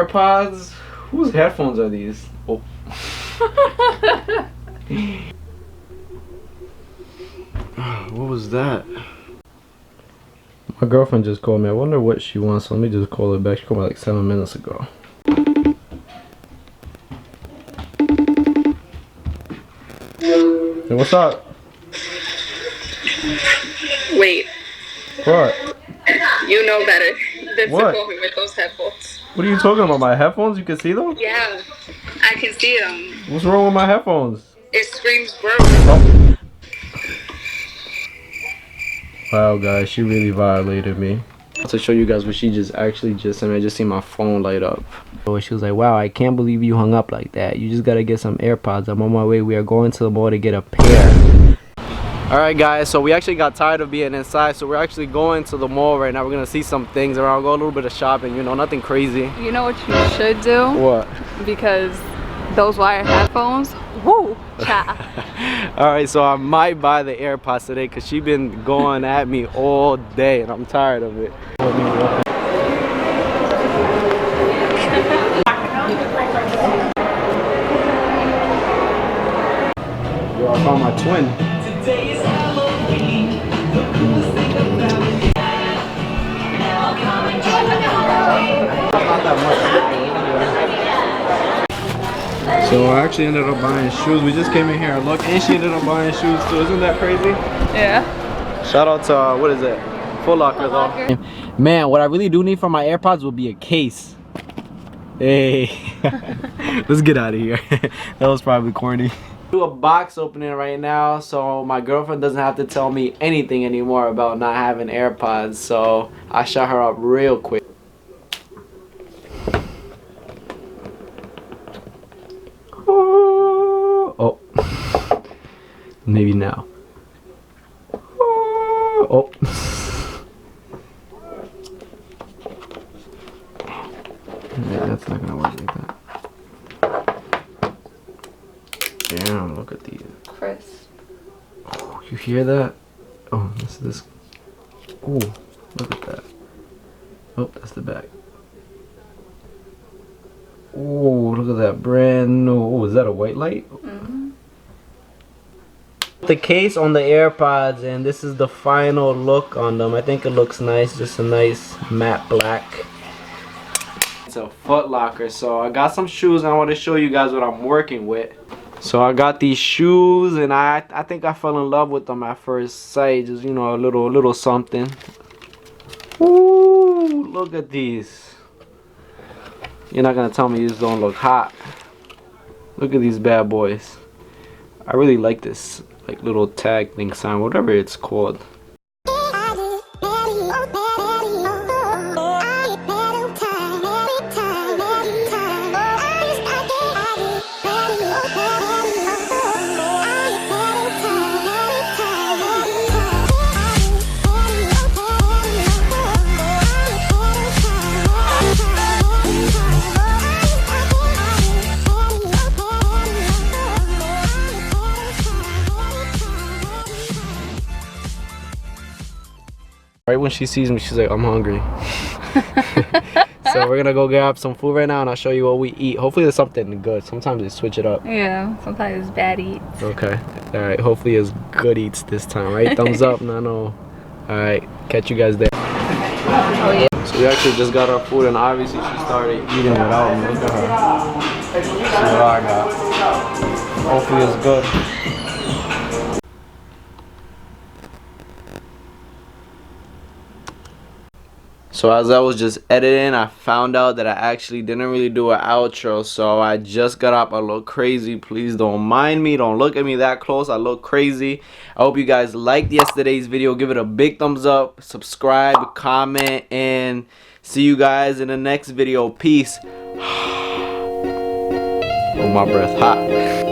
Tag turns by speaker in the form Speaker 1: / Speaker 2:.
Speaker 1: AirPods. Whose headphones are these? Oh. What was that? My girlfriend just called me. I wonder what she wants. So let me just call her back. She called me like 7 minutes ago. Hey, what's up?
Speaker 2: Wait.
Speaker 1: What?
Speaker 2: You know better than
Speaker 1: What?
Speaker 2: to call me with those headphones.
Speaker 1: What are you talking about? My headphones? You can see them?
Speaker 2: Yeah, I can see them.
Speaker 1: What's wrong with my headphones?
Speaker 2: It screams bro.
Speaker 1: Oh. Wow, guys, she really violated me. To show you guys what she just actually just sent me. I just seen my phone light up. So she was like, wow, I can't believe you hung up like that. You just gotta get some AirPods. I'm on my way. We are going to the mall to get a pair. Alright guys, so we actually got tired of being inside, so we're actually going to the mall right now. We're gonna see some things around, go a little bit of shopping, you know, nothing crazy.
Speaker 2: You know what you should do?
Speaker 1: What?
Speaker 2: Because those wired headphones, woo, cha.
Speaker 1: Alright, so I might buy the AirPods today because she been going at me all day and I'm tired of it. Yo, I found my twin. So I actually ended up buying shoes. We just came in here and looked, and she ended up buying shoes too. Isn't that crazy?
Speaker 2: Yeah.
Speaker 1: Shout out to what is it? Foot Locker though. Man, what I really do need for my AirPods would be a case. Hey, let's get out of here. That was probably corny. Do a box opening right now, so my girlfriend doesn't have to tell me anything anymore about not having AirPods. So I shut her up real quick. Oh, maybe now. Oh. Yeah, that's not gonna work like that. Damn, look at these.
Speaker 2: Crisp.
Speaker 1: Oh, you hear that? Oh, this. Oh, look at that. Oh, that's the back. Oh, look at that brand new. Oh, is that a white light?
Speaker 2: Mm-hmm.
Speaker 1: The case on the AirPods, and this is the final look on them. I think it looks nice, just a nice matte black. It's a Foot Locker, so I got some shoes and I want to show you guys what I'm working with. So I got these shoes and I think I fell in love with them at first sight. Just, you know, a little something. Ooh, look at these. You're not gonna tell me these don't look hot. Look at these bad boys. I really like this like little tag thing sign, whatever it's called. Right when she sees me, she's like, I'm hungry. So we're gonna go grab some food right now and I'll show you what we eat. Hopefully there's something good. Sometimes they switch it up.
Speaker 2: Yeah, sometimes it's bad eats.
Speaker 1: Okay. Alright, hopefully it's good eats this time, right? Thumbs up, no. Alright, catch you guys there.
Speaker 2: Oh yeah.
Speaker 1: So we actually just got our food and obviously she started eating without me. Look at her. See what I got. Hopefully it's good. So as I was just editing, I found out that I actually didn't really do an outro. So I just got up. I look crazy. Please don't mind me. Don't look at me that close. I look crazy. I hope you guys liked yesterday's video. Give it a big thumbs up. Subscribe, comment, and see you guys in the next video. Peace. Oh, my breath hot.